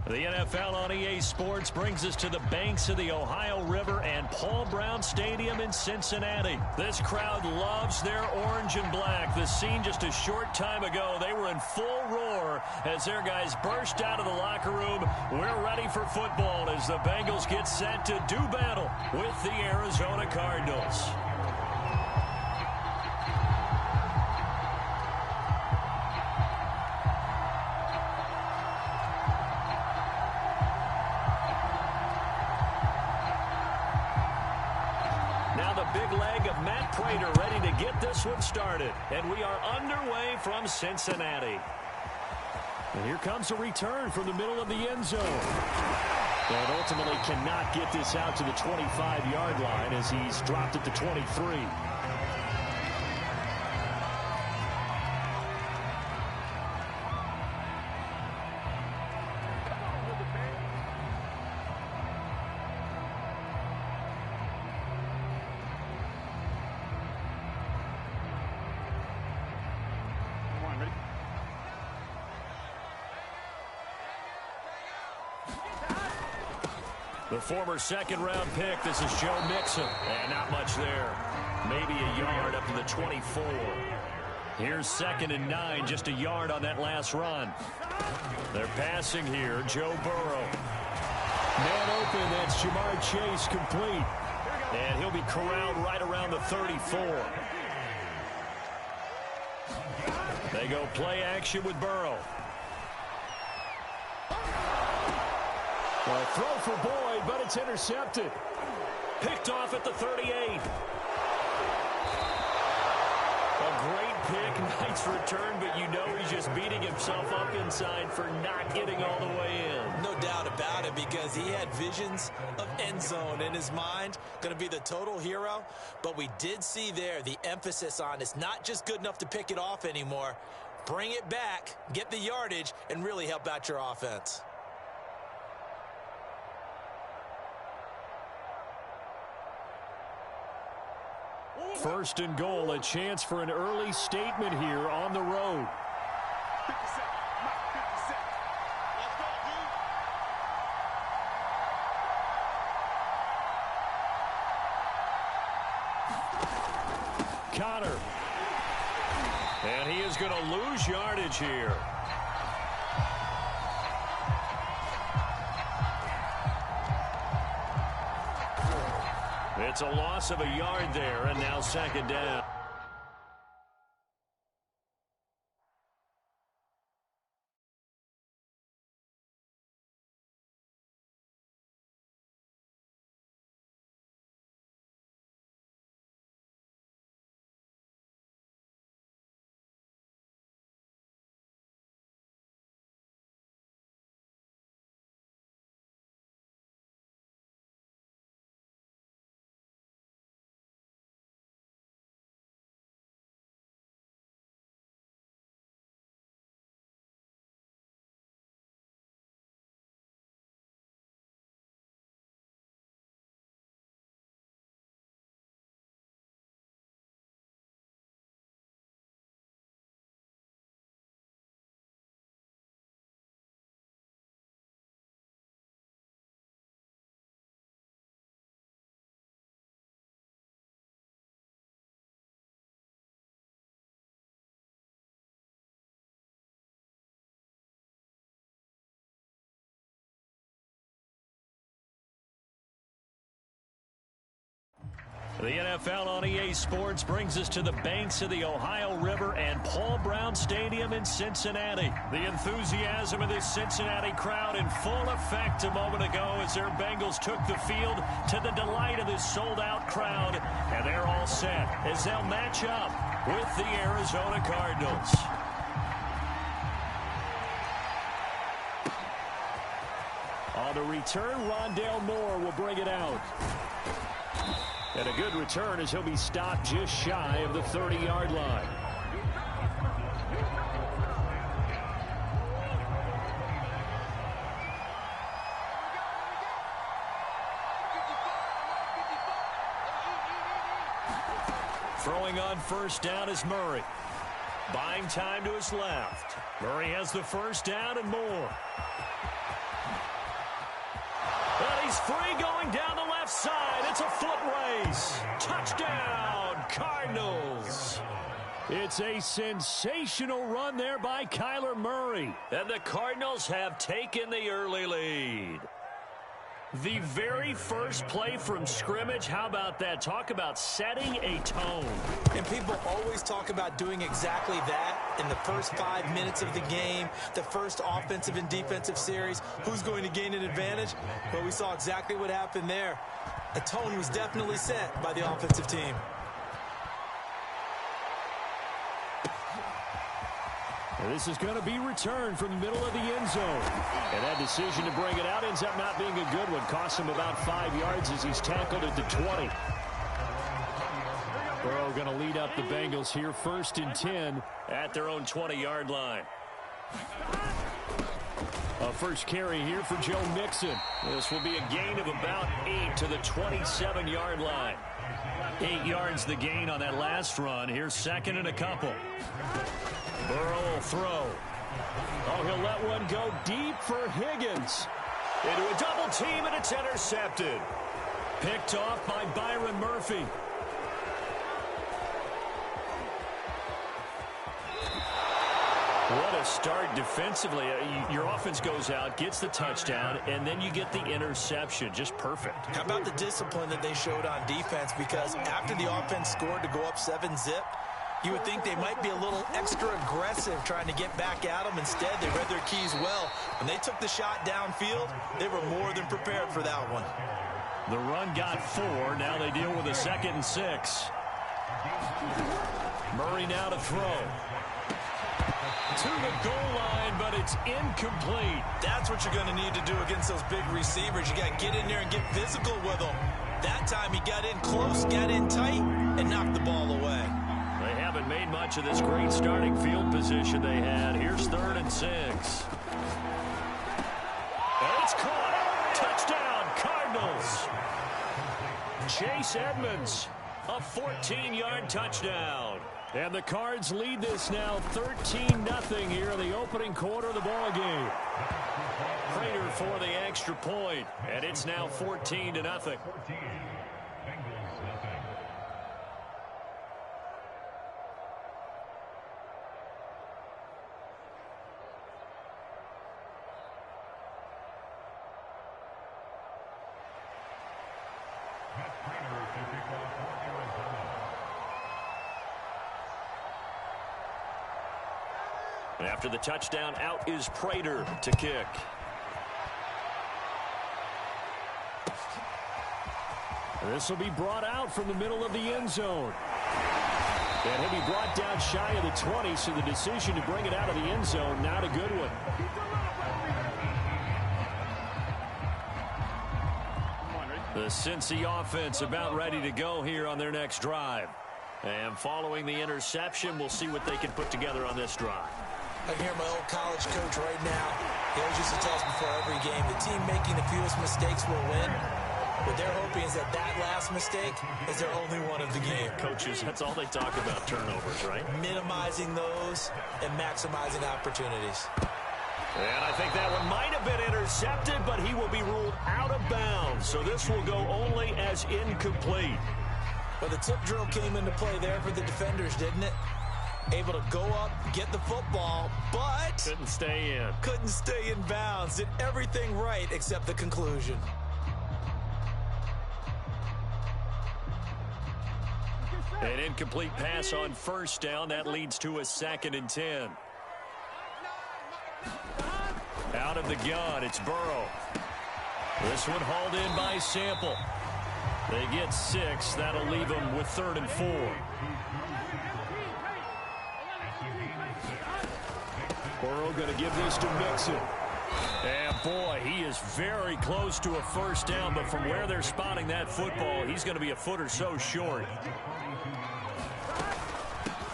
The NFL on EA Sports brings us to the banks of the Ohio River and Paul Brown Stadium in Cincinnati. This crowd loves their orange and black. The scene just a short time ago, they were in full roar as their guys burst out of the locker room. We're ready for football as the Bengals get set to do battle with the Arizona Cardinals. Ready to get this one started. And we are underway from Cincinnati. And here comes a return from the middle of the end zone. And ultimately cannot get this out to the 25-yard line as he's dropped it to 23. The former second-round pick, this is Joe Mixon. And not much there. Maybe a yard up to the 24. Here's 2nd and 9, just a yard on that last run. They're passing here, Joe Burrow. Man open, that's Jamar Chase complete. And he'll be corralled right around the 34. They go play action with Burrow. Well, throw for Boyd, but it's intercepted. Picked off at the 38. A great pick, nice return, but you know he's just beating himself up inside for not getting all the way in. No doubt about it, because he had visions of end zone in his mind. Going to be the total hero. But we did see there the emphasis on it's not just good enough to pick it off anymore. Bring it back, get the yardage, and really help out your offense. First and goal, a chance for an early statement here on the road. Connor. And he is going to lose yardage here. It's a loss of a yard there, and now 2nd down. The NFL on EA Sports brings us to the banks of the Ohio River and Paul Brown Stadium in Cincinnati. The enthusiasm of this Cincinnati crowd in full effect a moment ago as their Bengals took the field to the delight of this sold-out crowd. And they're all set as they'll match up with the Arizona Cardinals. On the return, Rondale Moore will bring it out. And a good return as he'll be stopped just shy of the 30-yard line. Throwing on first down is Murray. Buying time to his left. Murray has the first down and more. He's free going down the left side. It's a foot race. Touchdown, Cardinals. It's a sensational run there by Kyler Murray. And the Cardinals have taken the early lead. The very first play from scrimmage, how about that? Talk about setting a tone. And people always talk about doing exactly that in the first 5 minutes of the game, the first offensive and defensive series. Who's going to gain an advantage? Well, we saw exactly what happened there. A tone was definitely set by the offensive team. And this is going to be returned from the middle of the end zone. And that decision to bring it out ends up not being a good one. Costs him about 5 yards as he's tackled at the 20. Burrow going to lead up the Bengals here 1st and 10 at their own 20-yard line. A first carry here for Joe Mixon. This will be a gain of about 8 to the 27-yard line. 8 yards the gain on that last run. Here's 2nd and a couple. Burrow will throw. Oh, he'll let one go deep for Higgins. Into a double team, and it's intercepted. Picked off by Byron Murphy. What a start defensively. Your offense goes out, gets the touchdown, and then you get the interception. Just perfect. How about the discipline that they showed on defense? Because after the offense scored to go up 7-zip, you would think they might be a little extra aggressive trying to get back at them. Instead, they read their keys well. When they took the shot downfield, they were more than prepared for that one. The run got 4. Now they deal with a 2nd and 6. Murray now to throw. To the goal line, but it's incomplete. That's what you're going to need to do against those big receivers. You got to get in there and get physical with them. That time he got in close, got in tight, and knocked the ball away. They haven't made much of this great starting field position they had. Here's 3rd and 6. And it's caught. Touchdown, Cardinals. Chase Edmonds, a 14-yard touchdown. And the Cards lead this now 13-0 here in the opening quarter of the ball game. Prater for the extra point, and it's now 14-0. After the touchdown, out is Prater to kick. This will be brought out from the middle of the end zone. And he'll be brought down shy of the 20, so the decision to bring it out of the end zone, not a good one. The Cincy offense about ready to go here on their next drive. And following the interception, we'll see what they can put together on this drive. I hear my old college coach right now. He always used to tell us before every game, the team making the fewest mistakes will win. What they're hoping is that last mistake is their only one of the game. Coaches, that's all they talk about, turnovers, right? Minimizing those and maximizing opportunities. And I think that one might have been intercepted, but he will be ruled out of bounds. So this will go only as incomplete. Well, the tip drill came into play there for the defenders, didn't it? Able to go up, get the football, but couldn't stay in. Couldn't stay in bounds. Did everything right except the conclusion. An incomplete pass on 1st down. That leads to a 2nd and 10. Out of the gun, it's Burrow. This one hauled in by Sample. They get 6. That'll leave them with 3rd and 4. Burrow going to give this to Mixon. And boy, he is very close to a 1st down, but from where they're spotting that football, he's going to be a foot or so short.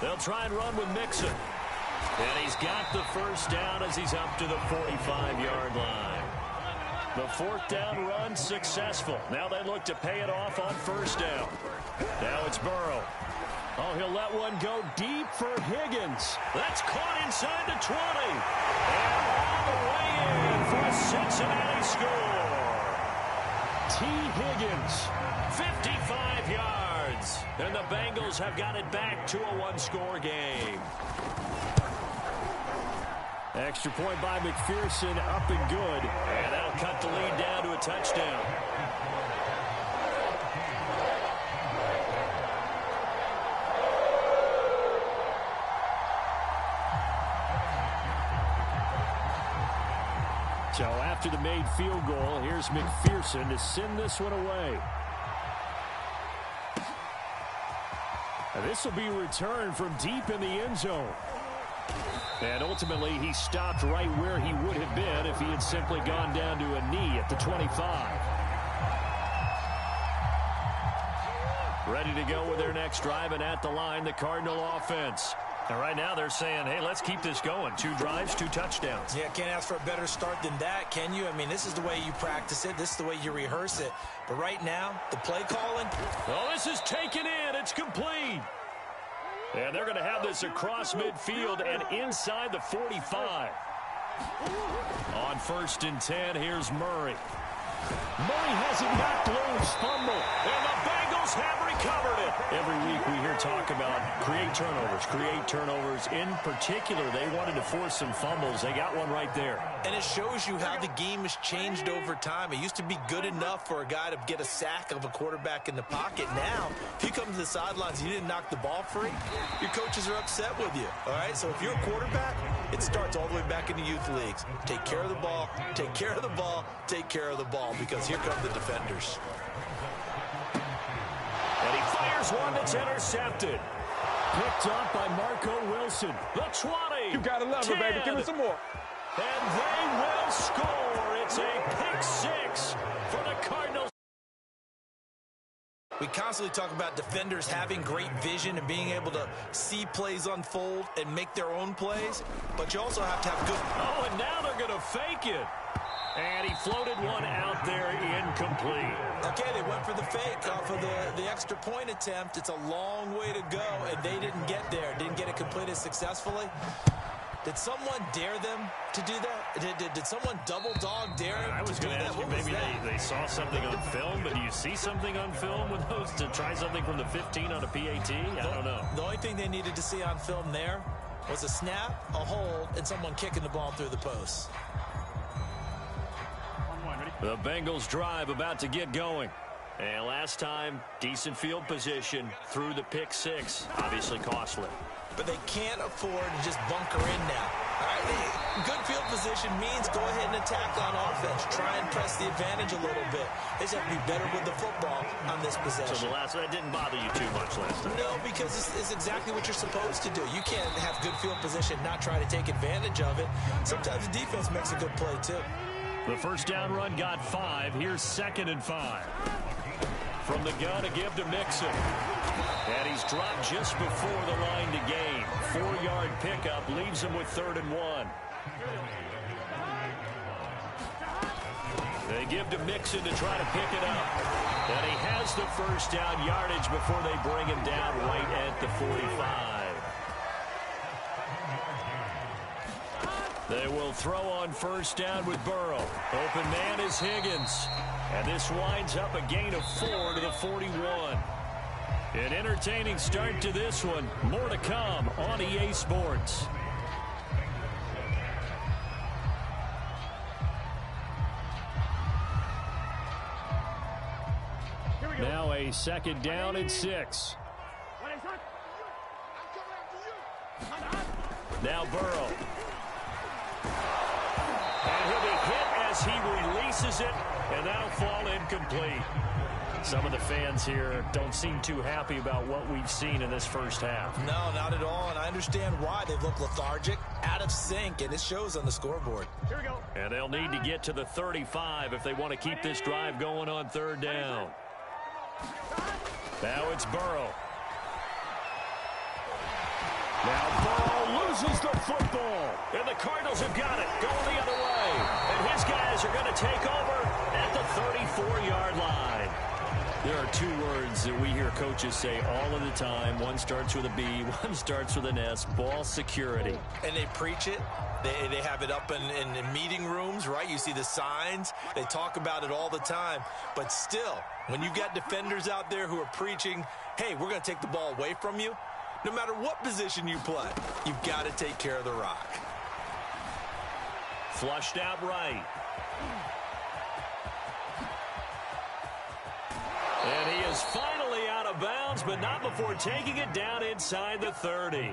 They'll try and run with Mixon. And he's got the 1st down as he's up to the 45-yard line. The 4th down run successful. Now they look to pay it off on 1st down. Now it's Burrow. Oh, he'll let one go deep for Higgins. That's caught inside the 20. And all the way in for a Cincinnati score. T. Higgins, 55 yards. And the Bengals have got it back to a one-score game. Extra point by McPherson, up and good. And that'll cut the lead down to a touchdown. So after the made field goal, here's McPherson to send this one away. This will be returned from deep in the end zone. And ultimately, he stopped right where he would have been if he had simply gone down to a knee at the 25. Ready to go with their next drive, and at the line, the Cardinal offense. And right now they're saying, hey, let's keep this going. 2 drives, 2 touchdowns. Yeah, can't ask for a better start than that, can you? I mean, this is the way you practice it. This is the way you rehearse it. But right now, the play calling. Oh, this is taken in. It's complete. And they're going to have this across midfield and inside the 45. On 1st and 10, here's Murray. Murray has it knocked loose. Fumble. And the Bengals have recovered it. Every week we hear talk about create turnovers. In particular, they wanted to force some fumbles. They got one right there. And it shows you how the game has changed over time. It used to be good enough for a guy to get a sack of a quarterback in the pocket. Now, if you come to the sidelines and you didn't knock the ball free, your coaches are upset with you. All right? So if you're a quarterback, it starts all the way back in the youth leagues. Take care of the ball, take care of the ball, take care of the ball, because here come the defenders. And he fires one that's intercepted. Picked up by Marco Wilson. The 20. You gotta love it, baby. Give me some more. And they will score. It's a pick 6 for the Cardinals. We constantly talk about defenders having great vision and being able to see plays unfold and make their own plays, but you also have to have good... Oh, and now they're going to fake it. And he floated one out there, incomplete. Okay, they went for the fake off of the extra point attempt. It's a long way to go, and they didn't get there. Didn't get it completed successfully. Did someone dare them to do that? Did someone double dog dare them? I was going to ask you, maybe they saw something on film, but do you see something on film with those to try something from the 15 on a PAT? I don't know. The only thing they needed to see on film there was a snap, a hold, and someone kicking the ball through the post. The Bengals drive about to get going. And last time, decent field position through the pick 6. Obviously costly. But they can't afford to just bunker in now. All right, good field position means go ahead and attack on offense. Try and press the advantage a little bit. They just have to be better with the football on this possession. So that didn't bother you too much last time? No, because it's exactly what you're supposed to do. You can't have good field position, not try to take advantage of it. Sometimes the defense makes a good play, too. The first down run got 5. Here's 2nd and 5. From the gun to give to Mixon. And he's dropped just before the line to gain. 4-yard pickup leaves him with 3rd and 1. They give to Mixon to try to pick it up. And he has the first down yardage before they bring him down right at the 45. They will throw on first down with Burrow. Open man is Higgins. And this winds up a gain of 4 to the 41. An entertaining start to this one. More to come on EA Sports. Now a 2nd down and 6. Now Burrow. And he'll be hit as he releases it, and that'll fall incomplete. Some of the fans here don't seem too happy about what we've seen in this first half. No, not at all, and I understand why. They look lethargic, out of sync, and it shows on the scoreboard. Here we go. And they'll need to get to the 35 if they want to keep this drive going on 3rd down. Now it's Burrow. Now Burrow loses the football. And the Cardinals have got it, going the other way. And his guys are going to take over at the 34-yard line. There are two words that we hear coaches say all of the time. One starts with a B, one starts with an S, ball security. And they preach it. They have it up in meeting rooms, right? You see the signs. They talk about it all the time. But still, when you've got defenders out there who are preaching, hey, we're going to take the ball away from you, no matter what position you play, you've got to take care of the rock. Flushed out right. And he is finally out of bounds, but not before taking it down inside the 30.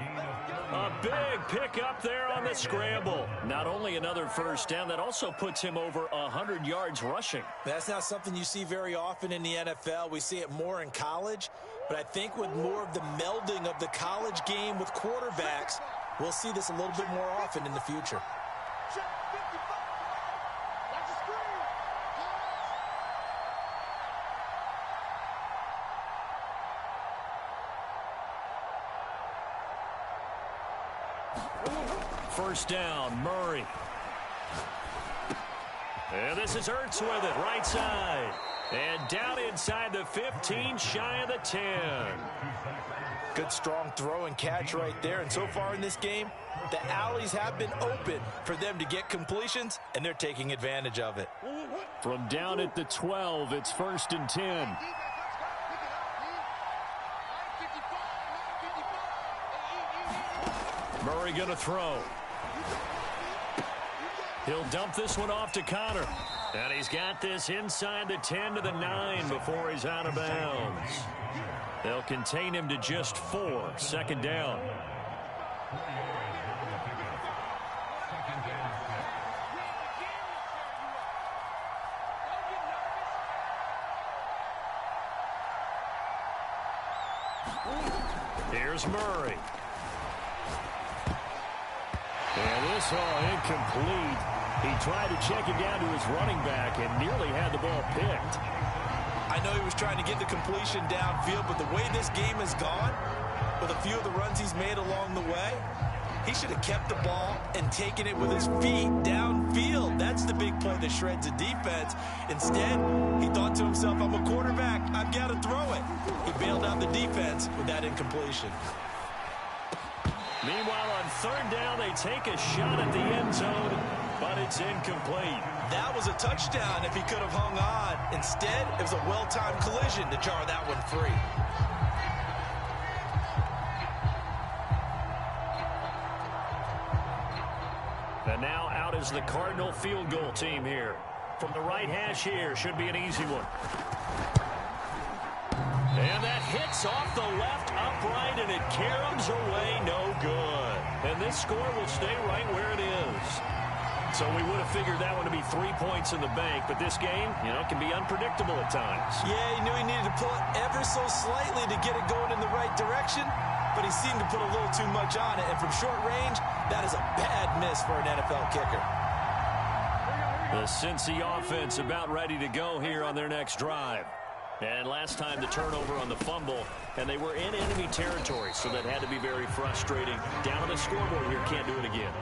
A big pickup there on the scramble. Not only another first down, that also puts him over 100 yards rushing. That's not something you see very often in the NFL. We see it more in college. But I think with more of the melding of the college game with quarterbacks, we'll see this a little bit more often in the future. First down, Murray. And this is Ertz with it, right side. And down inside the 15, shy of the 10. Good strong throw and catch right there. And so far in this game, the alleys have been open for them to get completions, and they're taking advantage of it. From down at the 12, it's 1st and 10. Murray going to throw. He'll dump this one off to Connor. And he's got this inside the 10 to the 9 before he's out of bounds. They'll contain him to just 4. Second down. Here's Murray. And this all incomplete. He tried to check it down to his running back and nearly had the ball picked. I know he was trying to get the completion downfield, but the way this game has gone, with a few of the runs he's made along the way, he should have kept the ball and taken it with his feet downfield. That's the big play that shreds a defense. Instead, he thought to himself, I'm a quarterback, I've got to throw it. He bailed out the defense with that incompletion. Meanwhile, on third down, they take a shot at the end zone, but it's incomplete. That was a touchdown if he could have hung on. Instead, it was a well-timed collision to jar that one free. And now out is the Cardinal field goal team here. From the right hash here, should be an easy one. And that hits off the left upright, and it caroms away, no good. And this score will stay right where it is. So we would have figured that one to be 3 points in the bank, but this game, can be unpredictable at times. Yeah, he knew he needed to pull it ever so slightly to get it going in the right direction, but he seemed to put a little too much on it. And from short range, that is a bad miss for an NFL kicker. The Cincy offense about ready to go here on their next drive. And last time the turnover on the fumble, and they were in enemy territory, so that had to be very frustrating. Down on the scoreboard here, can't do it again.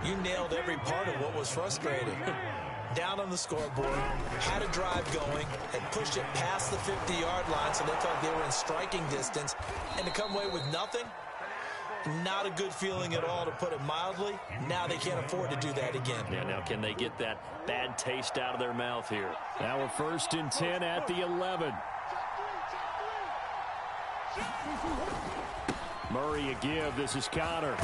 You nailed every part of what was frustrating. Down on the scoreboard, had a drive going, and pushed it past the 50-yard line, so they thought they were in striking distance, and to come away with nothing, not a good feeling at all, to put it mildly. Now they can't afford to do that again. Yeah, now can they get that bad taste out of their mouth here? Now we're 1st and 10 at the 11. Murray a give. This is Connor.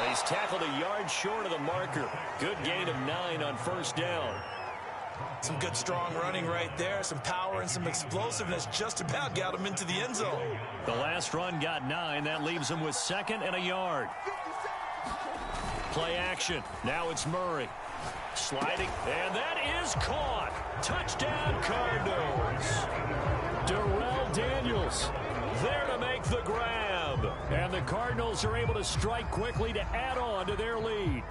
He's tackled a yard short of the marker. Good gain of 9 on first down. Some good strong running right there. Some power and some explosiveness just about got him into the end zone. The last run got 9. That leaves him with 2nd and a yard. Play action. Now it's Murray. Sliding. And that is caught. Touchdown Cardinals. Darrell Daniels there to make the grab. And the Cardinals are able to strike quickly to add on to their lead.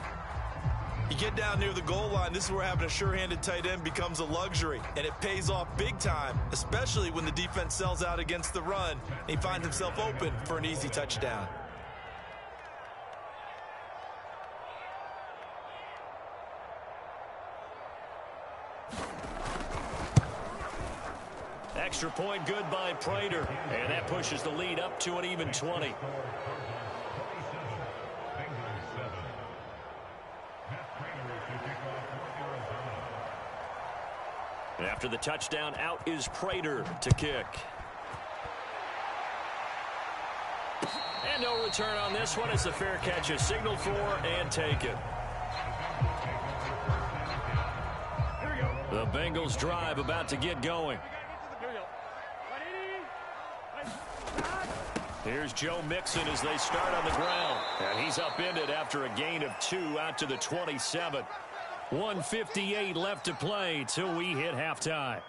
You get down near the goal line, this is where having a sure-handed tight end becomes a luxury, and it pays off big time, especially when the defense sells out against the run, and he finds himself open for an easy touchdown. Extra point good by Prater. And that pushes the lead up to an even 20. After the touchdown, out is Prater to kick. And no return on this one as the fair catch is signaled for and taken. The Bengals drive about to get going. Here's Joe Mixon as they start on the ground. And he's upended after a gain of 2 out to the 27. 1:58 left to play till we hit halftime.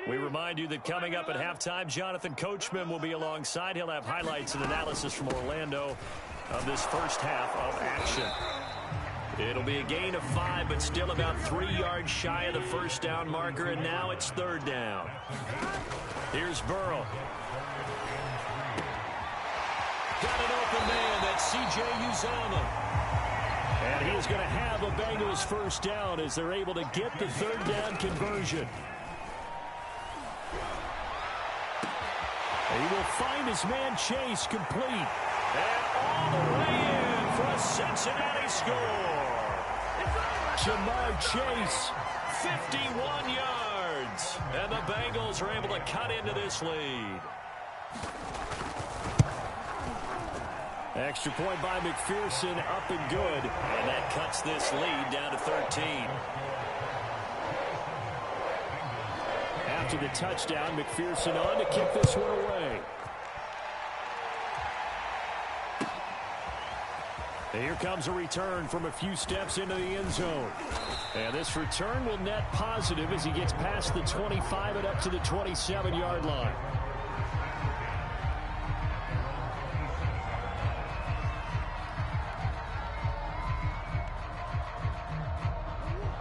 We remind you that coming up at halftime, Jonathan Coachman will be alongside. He'll have highlights and analysis from Orlando of this first half of action. It'll be a gain of 5, but still about 3 yards shy of the first down marker, and now it's 3rd down. Here's Burrow. Got an open man. That's C.J. Uzomah. And he's going to have a Bengals first down as they're able to get the 3rd down conversion. He will find his man Chase complete. And all the way in for a Cincinnati score. Jamar Chase, 51 yards. And the Bengals are able to cut into this lead. Extra point by McPherson, up and good. And that cuts this lead down to 13. After the touchdown, McPherson on to kick this one away. And here comes a return from a few steps into the end zone. And this return will net positive as he gets past the 25 and up to the 27-yard line.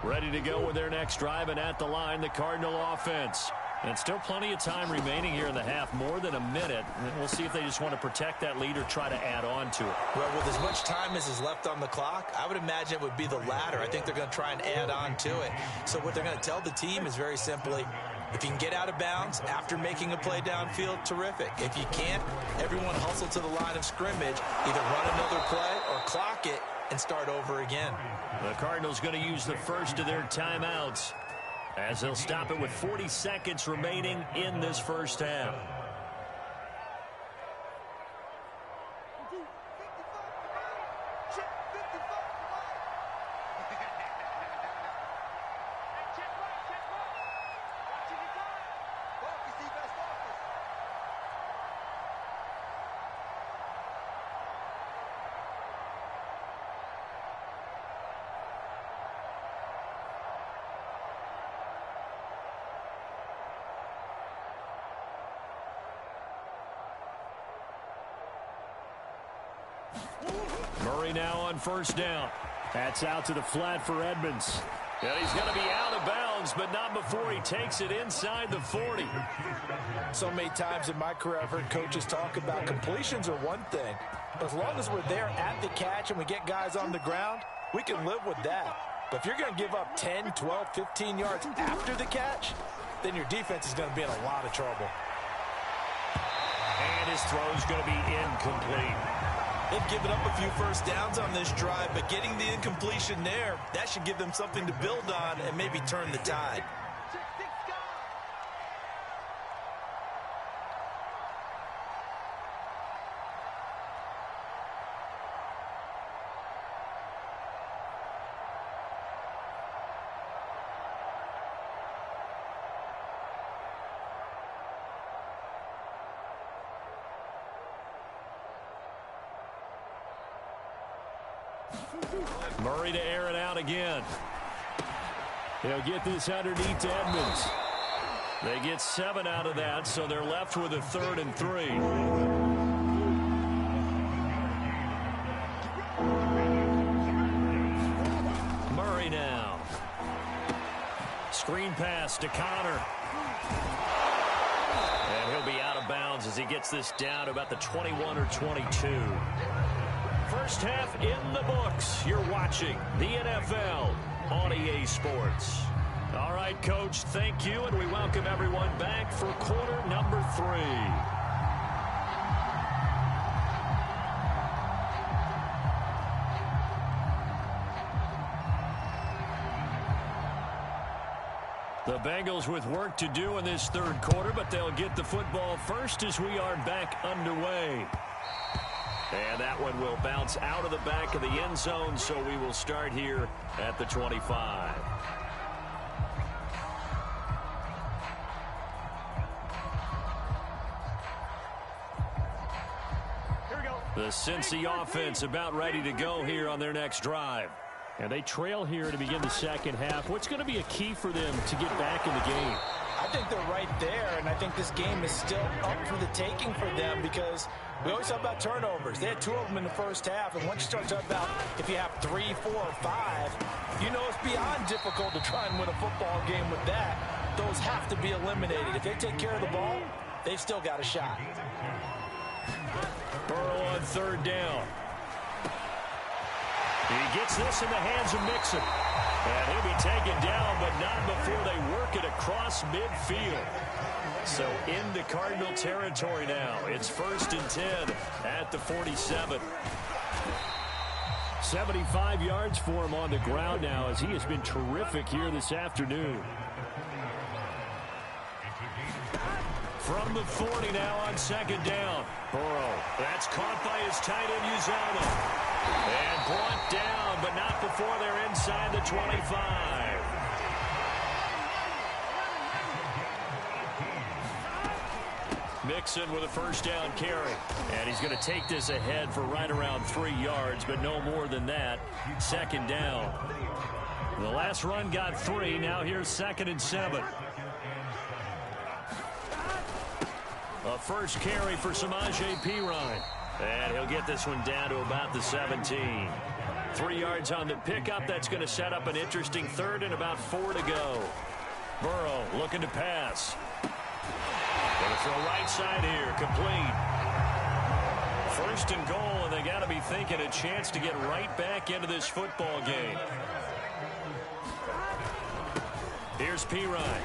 Ready to go with their next drive, and at the line, the Cardinal offense. And still plenty of time remaining here in the half, more than a minute. And we'll see if they just want to protect that lead or try to add on to it. Well, with as much time as is left on the clock, I would imagine it would be the latter. I think they're going to try and add on to it. So what they're going to tell the team is very simply, if you can get out of bounds after making a play downfield, terrific. If you can't, everyone hustle to the line of scrimmage, either run another play or clock it and start over again. The Cardinals going to use the first of their timeouts as they'll stop it with 40 seconds remaining in this first half. Murray now on first down. That's out to the flat for Edmonds. And he's going to be out of bounds, but not before he takes it inside the 40. So many times in my career I've heard coaches talk about completions are one thing. As long as we're there at the catch and we get guys on the ground, we can live with that. But if you're going to give up 10, 12, 15 yards after the catch, then your defense is going to be in a lot of trouble. And his throw is going to be incomplete. They've given up a few first downs on this drive, but getting the incompletion there, that should give them something to build on and maybe turn the tide. Murray to air it out again. He'll get this underneath to Edmonds. They get 7 out of that, so they're left with a 3rd and 3. Murray now. Screen pass to Connor. And he'll be out of bounds as as he gets this down to about the 21 or 22. First half in the books. You're watching the NFL on EA Sports. All right, Coach, thank you, and we welcome everyone back for quarter number 3. The Bengals with work to do in this third quarter, but they'll get the football first as we are back underway. And that one will bounce out of the back of the end zone, so we will start here at the 25. Here we go. The Cincy offense about ready to go here on their next drive. And they trail here to begin the second half. What's going to be a key for them to get back in the game? I think they're right there, and I think this game is still up for the taking for them because we always talk about turnovers. They had 2 of them in the first half, and once you start talking about if you have 3, 4, or 5, you know it's beyond difficult to try and win a football game with that. Those have to be eliminated. If they take care of the ball, they've still got a shot. Burrow on third down. He gets this in the hands of Mixon. And he'll be taken down, but not before they work it across midfield. So into Cardinal territory now. It's 1st and 10 at the 47. 75 yards for him on the ground now as he has been terrific here this afternoon. From the 40 now on second down. Burrow. That's caught by his tight end, Uzomah. And brought down, but not before they're inside the 25. Mixon with a first down carry. And he's going to take this ahead for right around 3 yards, but no more than that. Second down. The last run got 3. Now here's 2nd and 7. A first carry for Samaje Perine. And he'll get this one down to about the 17. 3 yards on the pickup. That's going to set up an interesting third and about 4 to go. Burrow looking to pass. Going to throw right side here. Complete. 1st and goal, and they got to be thinking a chance to get right back into this football game. Here's Perine.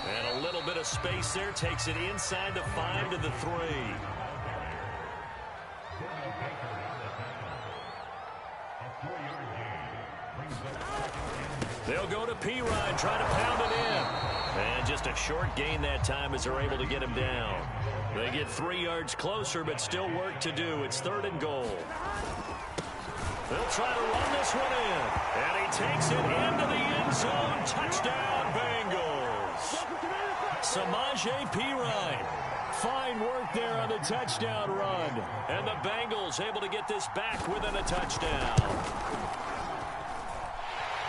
And a little bit of space there. Takes it inside the 5 to the 3. They'll go to Perine, try to pound it in. And just a short gain that time as they're able to get him down. They get 3 yards closer, but still work to do. It's 3rd and goal. They'll try to run this one in. And he takes it into the end zone. Touchdown, Bengals. Samaje Perine. Fine work there on the touchdown run. And the Bengals able to get this back within a touchdown.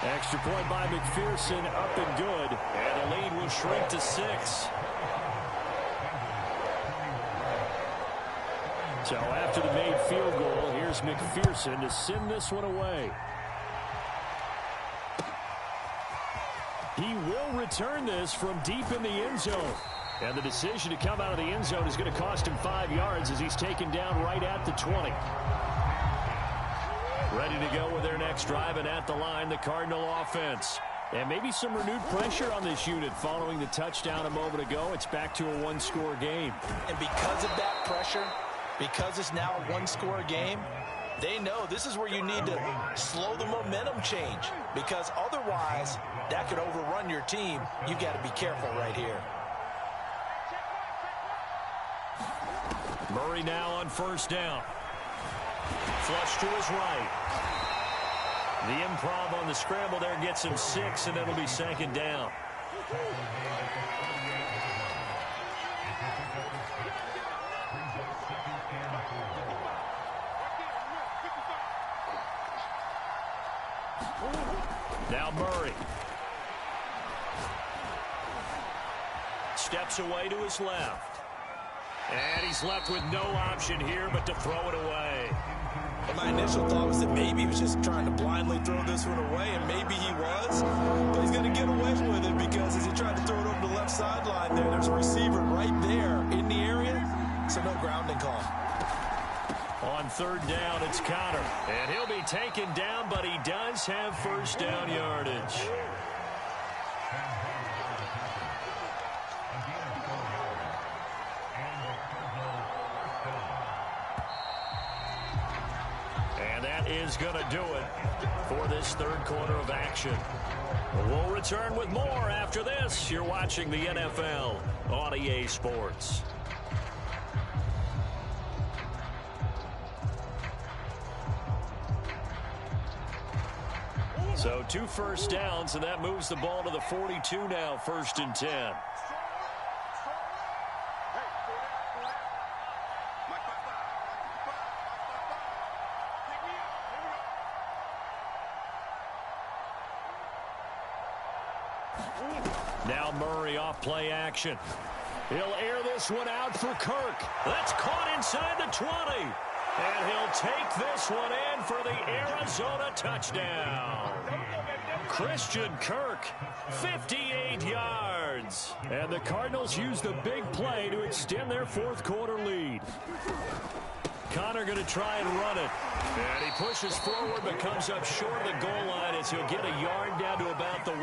Extra point by McPherson, up and good. And the lead will shrink to 6. So after the made field goal, here's McPherson to send this one away. He will return this from deep in the end zone. And the decision to come out of the end zone is going to cost him 5 yards as he's taken down right at the 20. Ready to go with their next drive, and at the line, the Cardinal offense. And maybe some renewed pressure on this unit following the touchdown a moment ago. It's back to a one-score game. And because of that pressure, because it's now a one-score game, they know this is where you need to slow the momentum change. Because otherwise, that could overrun your team. You've got to be careful right here. Murray now on first down. Flush to his right. The improv on the scramble there gets him 6, and it'll be 2nd down. Now Murray. Steps away to his left. And he's left with no option here but to throw it away. And my initial thought was that maybe he was just trying to blindly throw this one away, and maybe he was. But he's going to get away with it because as he tried to throw it over the left sideline there's a receiver right there in the area. third down, it's Connor. And he'll be taken down, but he does have first down yardage. And that is going to do it for this third quarter of action. We'll return with more after this. You're watching the NFL on EA Sports. So 2 first downs, and that moves the ball to the 42 now, 1st and 10. Now Murray off play action. He'll air this one out for Kirk. That's caught inside the 20. And he'll take this one in for the Arizona touchdown. Christian Kirk, 58 yards. And the Cardinals use the big play to extend their fourth quarter lead. Connor going to try and run it. And he pushes forward but comes up short of the goal line as he'll get a yard down to about the 1.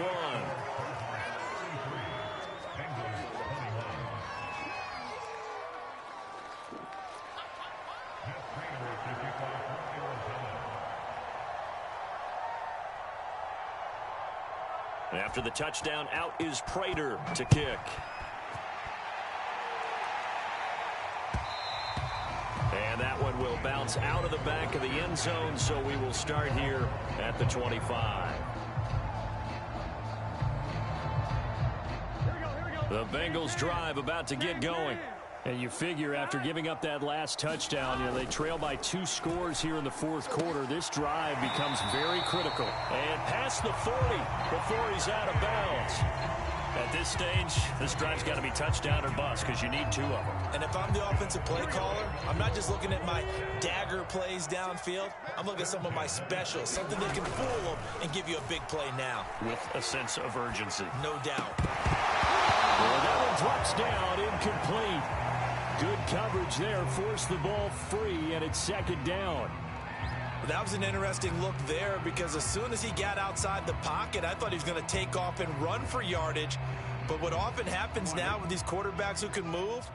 After the touchdown, out is Prater to kick. And that one will bounce out of the back of the end zone, so we will start here at the 25. The Bengals drive about to get going. And you figure after giving up that last touchdown, they trail by 2 scores here in the fourth quarter. This drive becomes very critical. And past the 40 before he's out of bounds. At this stage, this drive's got to be touchdown or bust because you need 2 of them. And if I'm the offensive play caller, I'm not just looking at my dagger plays downfield. I'm looking at some of my specials, something that can fool them and give you a big play now. With a sense of urgency. No doubt. Well, that one drops down, incomplete. Good coverage there, forced the ball free, and it's 2nd down. That was an interesting look there because as soon as he got outside the pocket, I thought he was going to take off and run for yardage. But what often happens now with these quarterbacks who can move,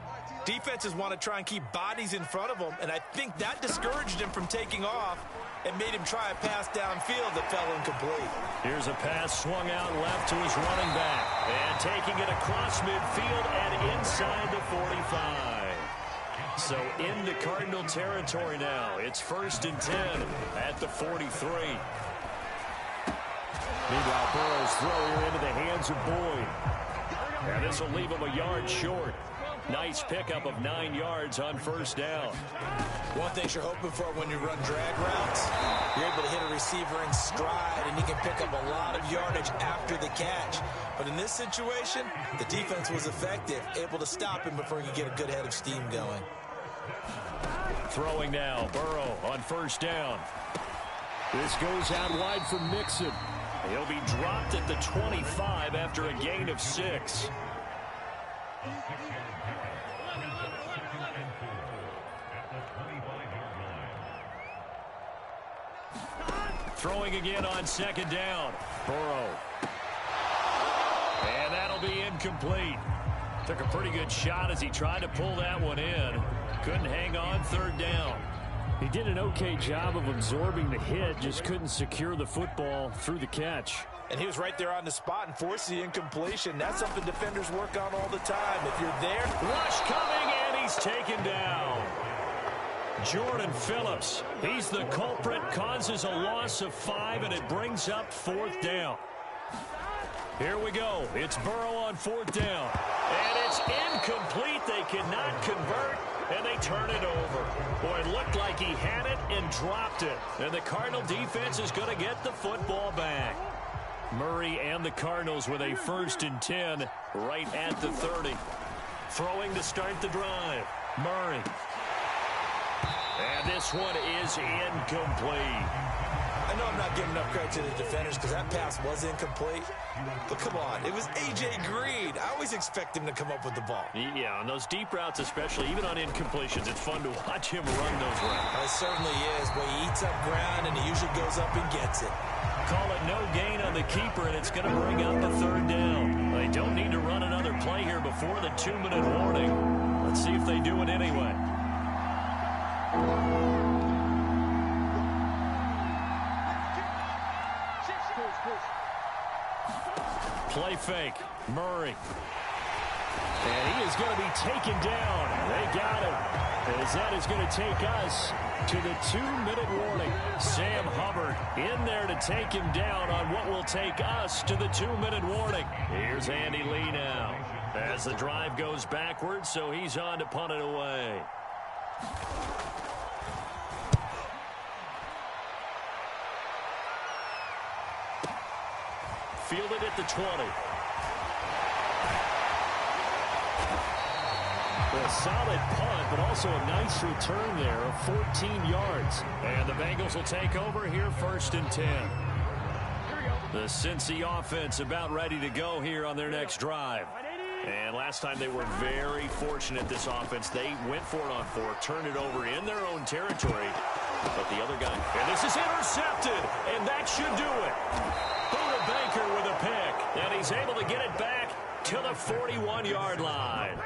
defenses want to try and keep bodies in front of them, and I think that discouraged him from taking off and made him try a pass downfield that fell incomplete. Here's a pass swung out left to his running back. And taking it across midfield and inside the 45. So into Cardinal territory now. It's 1st and 10 at the 43. Meanwhile, Burrow's throw here into the hands of Boyd. And this will leave him a yard short. Nice pickup of 9 yards on 1st down. One thing you're hoping for when you run drag routes, you're able to hit a receiver in stride, and he can pick up a lot of yardage after the catch. But in this situation, the defense was effective, able to stop him before he could get a good head of steam going. Throwing now, Burrow on 1st down. This goes out wide for Mixon. He'll be dropped at the 25 after a gain of 6. Throwing again on 2nd down. Burrow. And that'll be incomplete. Took a pretty good shot as he tried to pull that one in. Couldn't hang on 3rd down. He did an okay job of absorbing the hit, just couldn't secure the football through the catch. And he was right there on the spot and forced the incompletion. That's something defenders work on all the time. If you're there, rush coming, and he's taken down. Jordan Phillips, he's the culprit, causes a loss of 5, and it brings up 4th down. Here we go. It's Burrow on 4th down. And it's incomplete. They cannot convert, and they turn it over. Boy, it looked like he had it and dropped it. And the Cardinal defense is going to get the football back. Murray and the Cardinals with a 1st and 10 right at the 30. Throwing to start the drive. Murray. And this one is incomplete. I know I'm not giving enough credit to the defenders because that pass was incomplete. But come on, it was A.J. Green. I always expect him to come up with the ball. Yeah, on those deep routes especially, even on incompletions, it's fun to watch him run those routes. It certainly is, but he eats up ground and he usually goes up and gets it. Call it no gain on the keeper, and it's going to bring up the third down. They don't need to run another play here before the 2-minute warning. Let's see if they do it anyway. Play fake. Murray. And he is going to be taken down. They got him. As that is going to take us to the 2-minute warning. Sam Hubbard in there to take him down on what will take us to the 2-minute warning. Here's Andy Lee now as the drive goes backwards, so he's on to punt it away. Fielded at the 20. A solid punt, but also a nice return there of 14 yards. And the Bengals will take over here 1st and 10. The Cincy offense about ready to go here on their next drive. And last time they were very fortunate, this offense. They went for it on 4, turned it over in their own territory. But the other guy, and this is intercepted, and that should do it. Buda Baker with a pick, and he's able to get it back to the 41-yard line.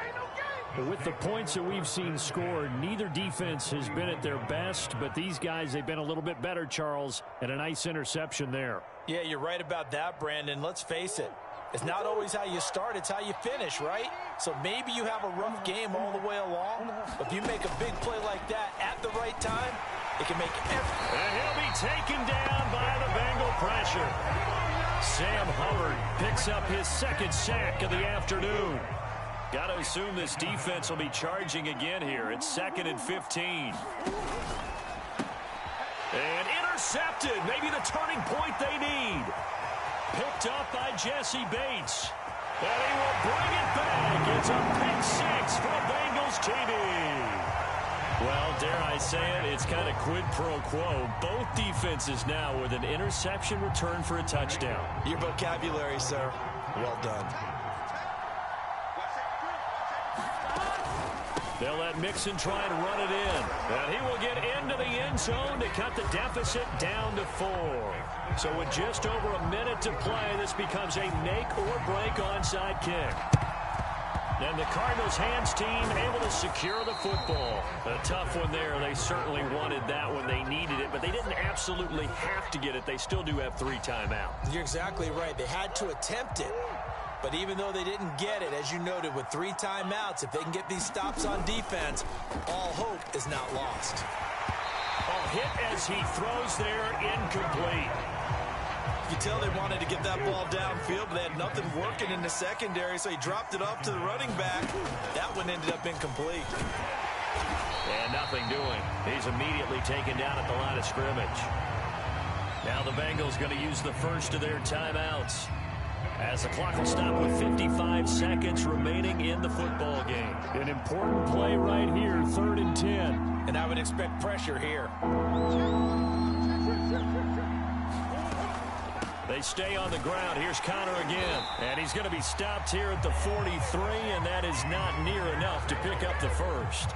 With the points that we've seen scored, neither defense has been at their best, but these guys, they've been a little bit better, Charles, and a nice interception there. Yeah, you're right about that, Brandon. Let's face it. It's not always how you start, it's how you finish, right? So maybe you have a rough game all the way along, but if you make a big play like that at the right time, it can make everything. And he'll be taken down by the Bengal pressure. Sam Hubbard picks up his 2nd sack of the afternoon. Got to assume this defense will be charging again here. It's 2nd and 15. And intercepted. Maybe the turning point they need. Picked up by Jesse Bates. And he will bring it back. It's a pick 6 for Bengals TV. Well, dare I say it, it's kind of quid pro quo. Both defenses now with an interception return for a touchdown. Your vocabulary, sir. Well done. They'll let Mixon try and run it in. And he will get into the end zone to cut the deficit down to 4. So with just over a minute to play, this becomes a make-or-break onside kick. And the Cardinals' hands team able to secure the football. A tough one there. They certainly wanted that when they needed it, but they didn't absolutely have to get it. They still do have 3 timeouts. You're exactly right. They had to attempt it. But even though they didn't get it, as you noted, with 3 timeouts, if they can get these stops on defense, all hope is not lost. A hit as he throws there, incomplete. You can tell they wanted to get that ball downfield, but they had nothing working in the secondary, so he dropped it off to the running back. That one ended up incomplete. And nothing doing. He's immediately taken down at the line of scrimmage. Now the Bengals going to use the first of their timeouts, as the clock will stop with 55 seconds remaining in the football game. An important play right here, 3rd and 10. And I would expect pressure here. They stay on the ground. Here's Connor again. And he's going to be stopped here at the 43, and that is not near enough to pick up the first.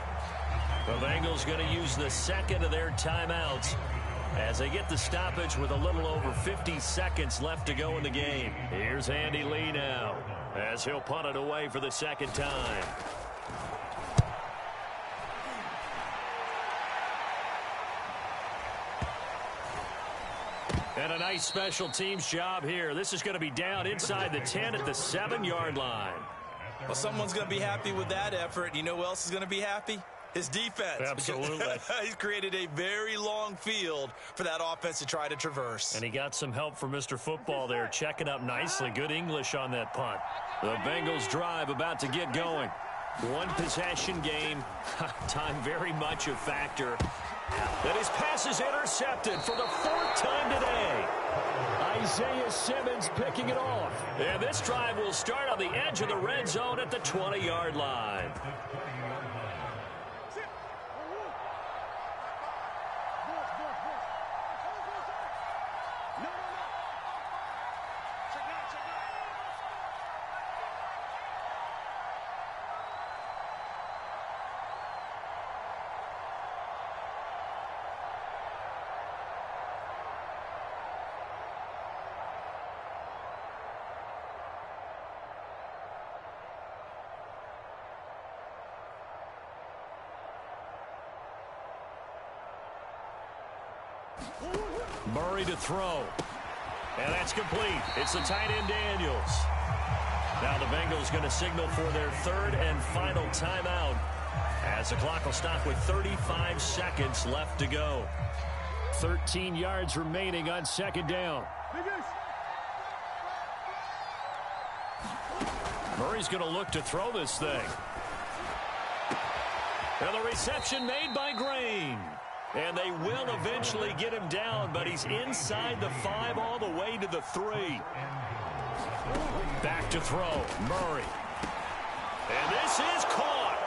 The Bengals going to use the 2nd of their timeouts as they get the stoppage with a little over 50 seconds left to go in the game. Here's Andy Lee now as he'll punt it away for the 2nd time. And a nice special teams job here. This is going to be down inside the 10 at the 7-yard line. Well, someone's going to be happy with that effort. You know who else is going to be happy? His defense. Absolutely. He's created a very long field for that offense to try to traverse. And he got some help from Mr. Football there, checking up nicely. Good English on that punt. The Bengals drive about to get going. 1 possession game. Time very much a factor. That his pass is intercepted for the 4th time today. Isaiah Simmons picking it off. And this drive will start on the edge of the red zone at the 20-yard line. Murray to throw. And that's complete. It's the tight end Daniels. Now the Bengals going to signal for their third and final timeout as the clock will stop with 35 seconds left to go. 13 yards remaining on second down. Murray's going to look to throw this thing. And the reception made by Green. And they will eventually get him down, but he's inside the 5 all the way to the 3. Back to throw, Murray. And this is caught.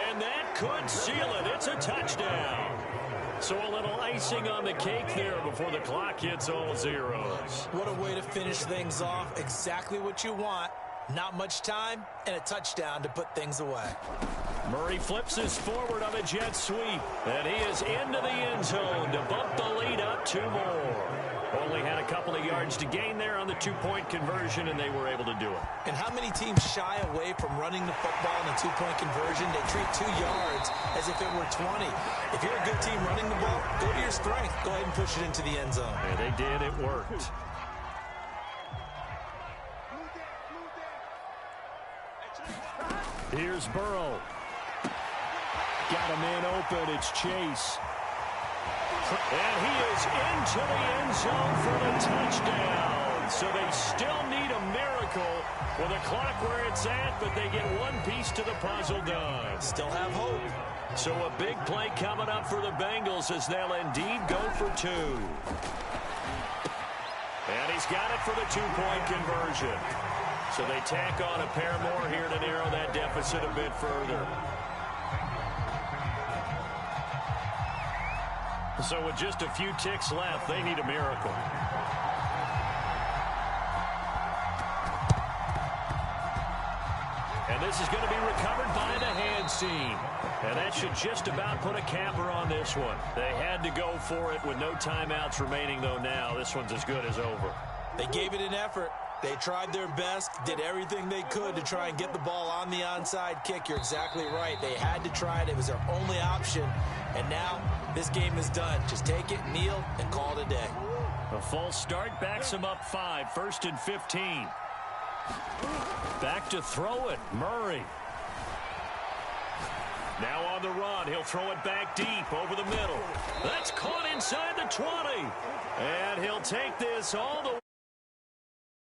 And that could seal it. It's a touchdown. So a little icing on the cake there before the clock hits all zeros. What a way to finish things off. Exactly what you want. Not much time and a touchdown to put things away. Murray flips his forward on a jet sweep. And he is into the end zone to bump the lead up 2 more. Only had a couple of yards to gain there on the 2-point conversion, and they were able to do it. And how many teams shy away from running the football in a 2-point conversion? They treat 2 yards as if it were 20. If you're a good team running the ball, go to your strength. Go ahead and push it into the end zone. Yeah, they did. It worked. Here's Burrow. Got a man open. It's Chase. And he is into the end zone for the touchdown. So they still need a miracle with a clock where it's at, but they get one piece to the puzzle done. Still have hope. So a big play coming up for the Bengals as they'll indeed go for 2. And he's got it for the 2-point conversion. So they tack on a pair more here to narrow that deficit a bit further. So with just a few ticks left, they need a miracle. And this is going to be recovered by the hands team. And that should just about put a capper on this one. They had to go for it with no timeouts remaining, though now. This one's as good as over. They gave it an effort. They tried their best, did everything they could to try and get the ball on the onside kick. You're exactly right. They had to try it. It was their only option. And now this game is done. Just take it, kneel, and call it a day. A false start backs them up 5. 1st and 15. Back to throw it. Murray. Now on the run. He'll throw it back deep over the middle. That's caught inside the 20. And he'll take this all the